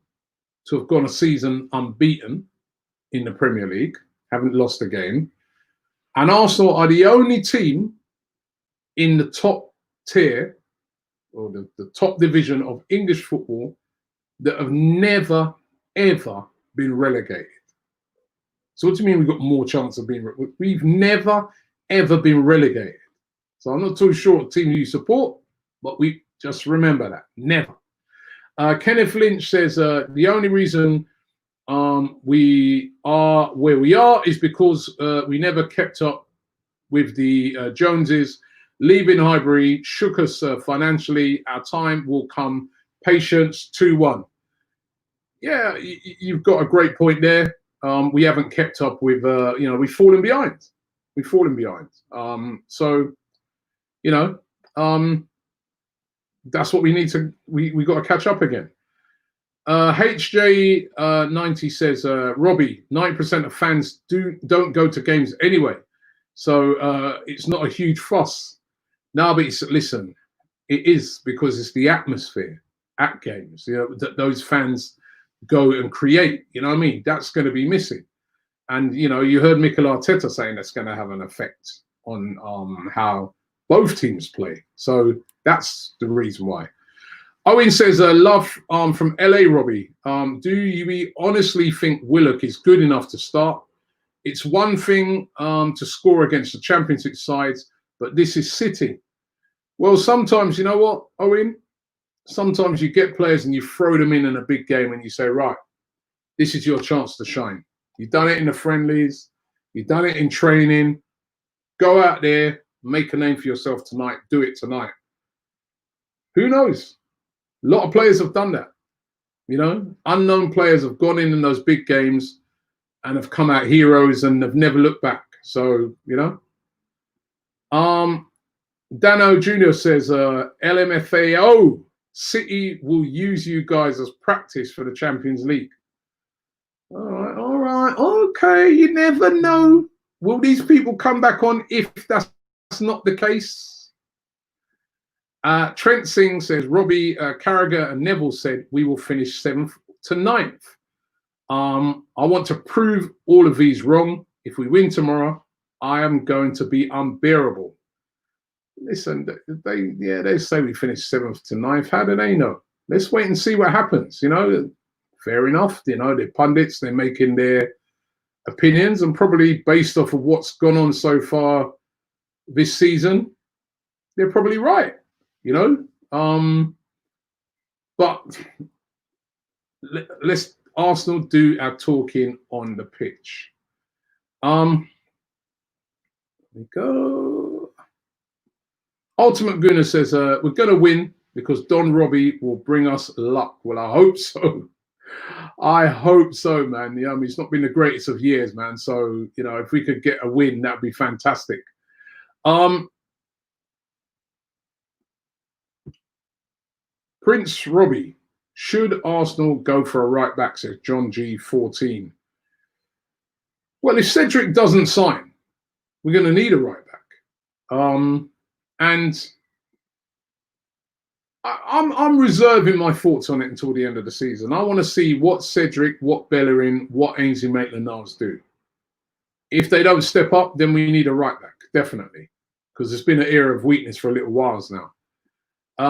to have gone a season unbeaten in the Premier League, haven't lost a game. And Arsenal are the only team in the top tier or the top division of English football that have never, ever been relegated. So what do you mean we've got more chance of being relegated? We've never, ever been relegated. So I'm not too sure what team you support, but we just remember that. Never. Kenneth Lynch says, the only reason we are where we are is because we never kept up with the Joneses. Leaving Highbury shook us financially. Our time will come. Patience, 2-1. Yeah, you've got a great point there. We haven't kept up with, you know, we've fallen behind. We've fallen behind. So, you know, that's what we need to, we got to catch up again. HJ90 says, Robbie, 9% of fans don't go to games anyway. So it's not a huge fuss. No, but listen, it is because it's the atmosphere at games, you know, that those fans go and create, you know what I mean? That's going to be missing. And, you know, you heard Mikel Arteta saying that's going to have an effect on how both teams play. So that's the reason why. Owen says, love from LA, Robbie. Do you honestly think Willock is good enough to start? It's one thing to score against the Championship sides, but this is City. Well, sometimes, you know what, Owen? Sometimes you get players and you throw them in a big game and you say, right, this is your chance to shine. You've done it in the friendlies. You've done it in training. Go out there, make a name for yourself tonight. Do it tonight. Who knows? A lot of players have done that. You know, unknown players have gone in those big games and have come out heroes and have never looked back. So, you know, Dano Jr. says, LMFAO, City will use you guys as practice for the Champions League. All right, okay. You never know. Will these people come back on if that's not the case? Trent Singh says, Robbie, Carragher and Neville said we will finish 7th to 9th. I want to prove all of these wrong. If we win tomorrow, I am going to be unbearable. Listen, they say we finish 7th to 9th. How do they know? Let's wait and see what happens. You know, fair enough. You know, they're pundits. They're making their opinions, and probably based off of what's gone on so far this season, they're probably right. You know, but let's Arsenal do our talking on the pitch. There we go. Ultimate Gunner says, we're going to win because Don Robbie will bring us luck. Well, I hope so. I hope so, man. You know, I mean, it's not been the greatest of years, man. So, you know, if we could get a win, that'd be fantastic. Prince Robbie, should Arsenal go for a right back, says John G14. Well, if Cedric doesn't sign, we're going to need a right back. And I'm reserving my thoughts on it until the end of the season. I want to see what Cedric, what Bellerin, what Ainsley Maitland-Niles do. If they don't step up, then we need a right back, definitely, because it's been an era of weakness for a little while now.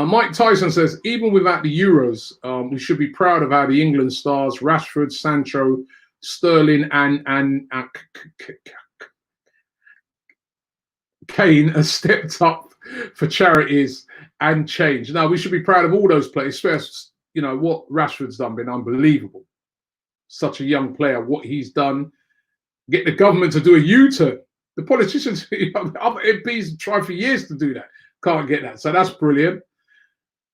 Mike Tyson says, even without the Euros, we should be proud of how the England stars, Rashford, Sancho, Sterling, and Kane, have stepped up for charities and change. Now, we should be proud of all those players. First, you know, what Rashford's done been unbelievable. Such a young player, what he's done. Get the government to do a U-turn. The politicians, other MPs tried for years to do that. Can't get that. So that's brilliant.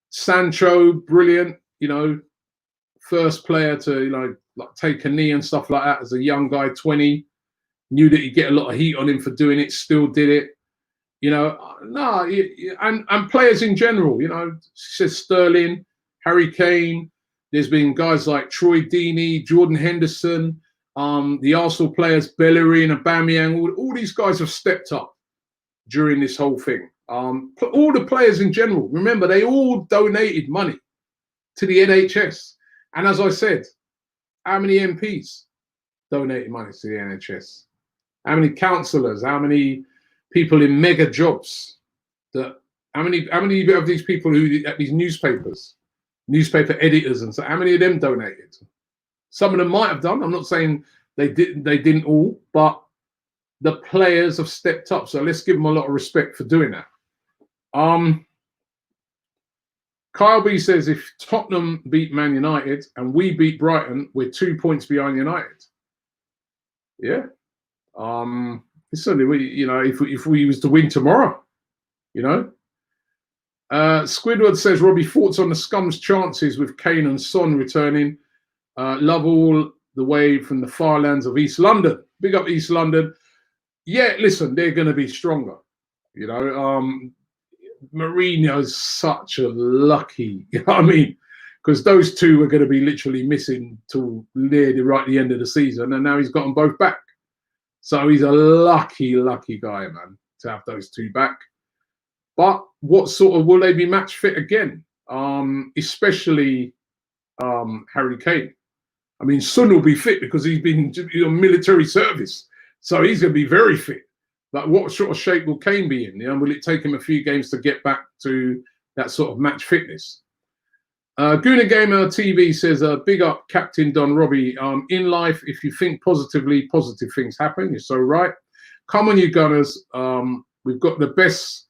Sancho, brilliant. You know, first player to, you know, like take a knee and stuff like that as a young guy, 20. Knew that he'd get a lot of heat on him for doing it, still did it. You know, no, and players in general, you know, says Sterling, Harry Kane. There's been guys like Troy Deeney, Jordan Henderson, the Arsenal players, Bellerin and Aubameyang. All these guys have stepped up during this whole thing. All the players in general, remember, they all donated money to the NHS. And as I said, how many MPs donated money to the NHS? How many councillors? How many people in mega jobs? How many of these people who at these newspapers, newspaper editors, and so how many of them donated? Some of them might have done. I'm not saying they didn't all, but the players have stepped up. So let's give them a lot of respect for doing that. Kyle B says, if Tottenham beat Man United and we beat Brighton, we're 2 points behind United. Yeah. Certainly, you know, if we was to win tomorrow, you know. Squidward says, Robbie, thoughts on the Scum's chances with Kane and Son returning. Love all the way from the far lands of East London. Big up East London. Yeah, listen, they're going to be stronger. You know, Mourinho's such a lucky, you know what I mean? Because those two are going to be literally missing till near right at the end of the season, and now he's got them both back. So he's a lucky guy, man, to have those two back. But what sort of, will they be match fit again? Especially Harry Kane. I mean, Son will be fit because he's been on military service. So he's going to be very fit. Like, what sort of shape will Kane be in? You know, will it take him a few games to get back to that sort of match fitness? Gooner Gamer TV says, big up Captain Don Robbie. In life, if you think positively, positive things happen. You're so right. Come on, you Gunners. We've got the best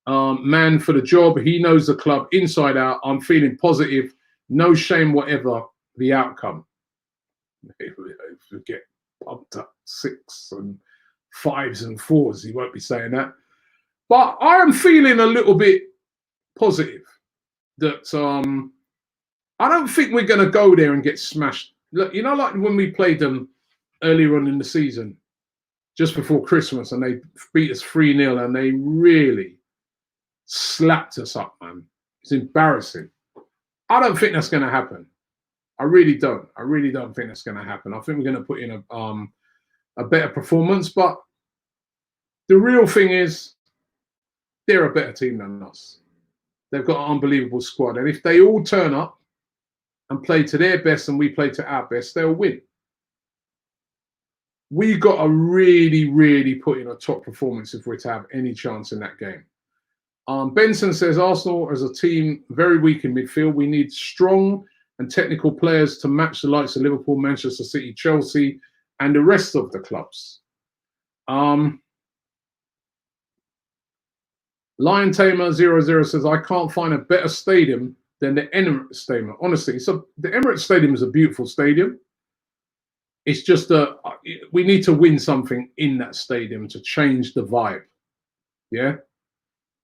man for the job. He knows the club inside out. I'm feeling positive. No shame, whatever the outcome. If we get pumped up 6 and 5s and 4s, he won't be saying that. But I am feeling a little bit positive that I don't think we're going to go there and get smashed. Look, you know, like when we played them earlier on in the season, just before Christmas, and they beat us 3-0, and they really slapped us up, man. It's embarrassing. I don't think that's going to happen. I really don't. I really don't think that's going to happen. I think we're going to put in a better performance. But the real thing is, they're a better team than us. They've got an unbelievable squad. And if they all turn up and play to their best and we play to our best, they'll win. We've got to really, really put in a top performance if we're to have any chance in that game. Benson says, Arsenal as a team, very weak in midfield. We need strong and technical players to match the likes of Liverpool, Manchester City, Chelsea, and the rest of the clubs. Lion Tamer 00 says, I can't find a better stadium than the Emirates Stadium. Honestly, so the Emirates Stadium is a beautiful stadium. It's just we need to win something in that stadium to change the vibe. Yeah?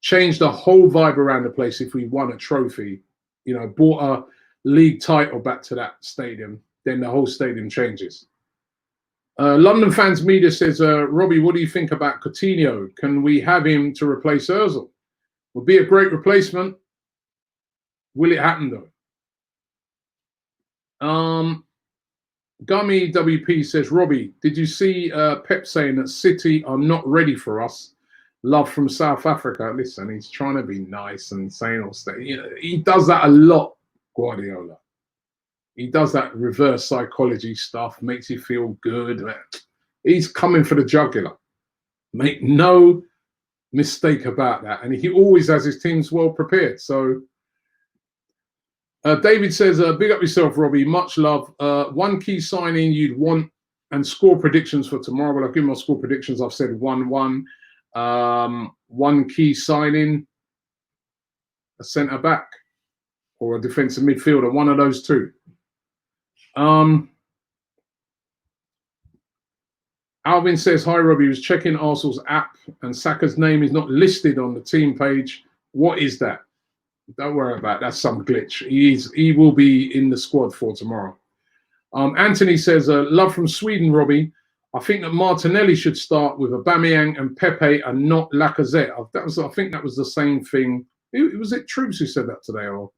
Change the whole vibe around the place if we won a trophy, you know, brought a league title back to that stadium, then the whole stadium changes. London Fans Media says, Robbie, what do you think about Coutinho? Can we have him to replace Ozil? Would be a great replacement. Will it happen though? Gummy WP says, Robbie, did you see Pep saying that City are not ready for us? Love from South Africa. Listen, he's trying to be nice and saying all stuff. You know, he does that a lot, Guardiola. He does that reverse psychology stuff, makes you feel good. He's coming for the jugular. Make no mistake about that. And he always has his teams well prepared. So David says, big up yourself, Robbie. Much love. One key signing you'd want and score predictions for tomorrow. Well, I've given my score predictions. I've said 1-1. One key signing, a centre back or a defensive midfielder, one of those two. Alvin says, hi Robbie, was checking Arsenal's app and Saka's name is not listed on the team page. What is that? Don't worry about it. That's some glitch. He will be in the squad for tomorrow. Anthony says, love from Sweden, Robbie. I think that Martinelli should start with Aubameyang and Pepe and not Lacazette. I think that was the same thing. Was it Troops who said that today, or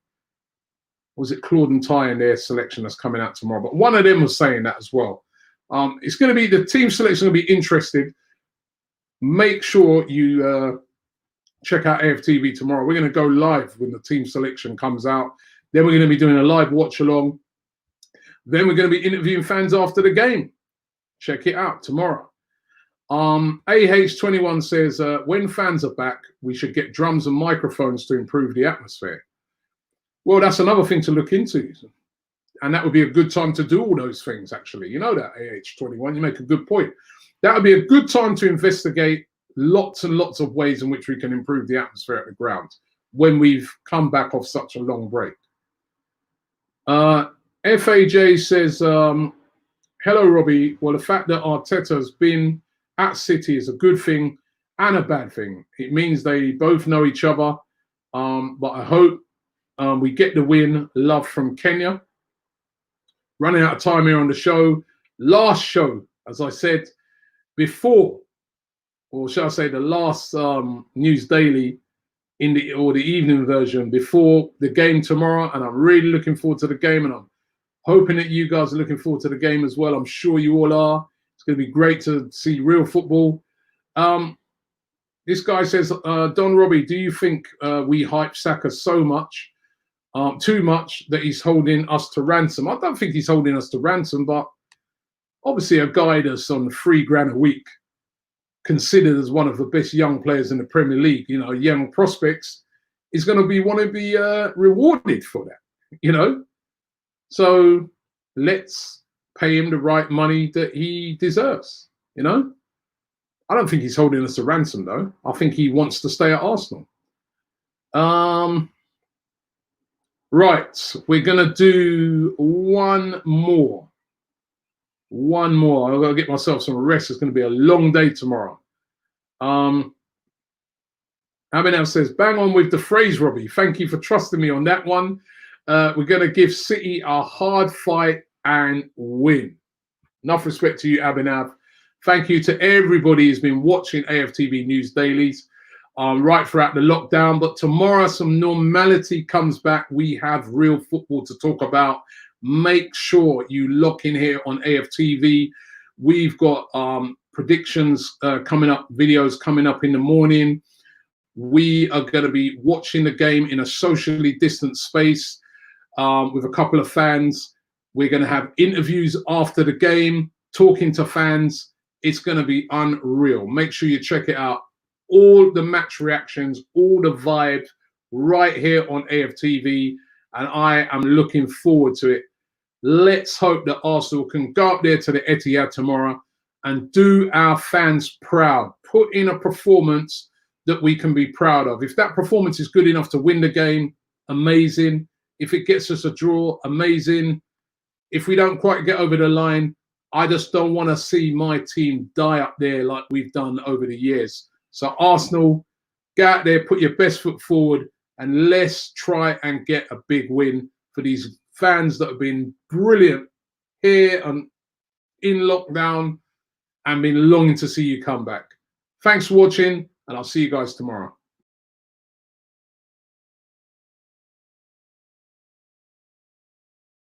was it Claude and Ty in their selection that's coming out tomorrow? But one of them was saying that as well. It's going to be, the team selection will be interested. Make sure you check out AFTV tomorrow. We're going to go live when the team selection comes out. Then we're going to be doing a live watch along. Then we're going to be interviewing fans after the game. Check it out tomorrow. AH21 says, when fans are back, we should get drums and microphones to improve the atmosphere. Well, that's another thing to look into. And that would be a good time to do all those things, actually. You know that, AH21, you make a good point. That would be a good time to investigate lots and lots of ways in which we can improve the atmosphere at the ground when we've come back off such a long break. FAJ says, hello, Robbie. Well, the fact that Arteta's been at City is a good thing and a bad thing. It means they both know each other. But I hope we get the win. Love from Kenya. Running out of time here on the show. Last show, as I said before, or shall I say the last News Daily in the evening version before the game tomorrow. And I'm really looking forward to the game, and I'm hoping that you guys are looking forward to the game as well. I'm sure you all are. It's going to be great to see real football. This guy says, Don Robbie, do you think we hype Saka so much, too much, that he's holding us to ransom? I don't think he's holding us to ransom, but obviously a guy that's on $3,000 a week, considered as one of the best young players in the Premier League, you know, young prospects, is going to want to be rewarded for that, you know? So let's pay him the right money that he deserves, you know? I don't think he's holding us to ransom, though. I think he wants to stay at Arsenal. Right, we're going to do one more. One more. I've got to get myself some rest. It's going to be a long day tomorrow. Abhinav says, bang on with the phrase, Robbie. Thank you for trusting me on that one. We're going to give City a hard fight and win. Enough respect to you, Abhinav. Thank you to everybody who's been watching AFTV News Dailies. right throughout the lockdown. But tomorrow, some normality comes back. We have real football to talk about. Make sure you lock in here on AFTV. We've got predictions coming up, videos coming up in the morning. We are going to be watching the game in a socially distant space with a couple of fans. We're going to have interviews after the game, talking to fans. It's going to be unreal. Make sure you check it out. All the match reactions, all the vibes right here on AFTV. And I am looking forward to it. Let's hope that Arsenal can go up there to the Etihad tomorrow and do our fans proud. Put in a performance that we can be proud of. If that performance is good enough to win the game, amazing. If it gets us a draw, amazing. If we don't quite get over the line, I just don't want to see my team die up there like we've done over the years. So Arsenal, get out there, put your best foot forward, and let's try and get a big win for these fans that have been brilliant here and in lockdown and been longing to see you come back. Thanks for watching, and I'll see you guys tomorrow.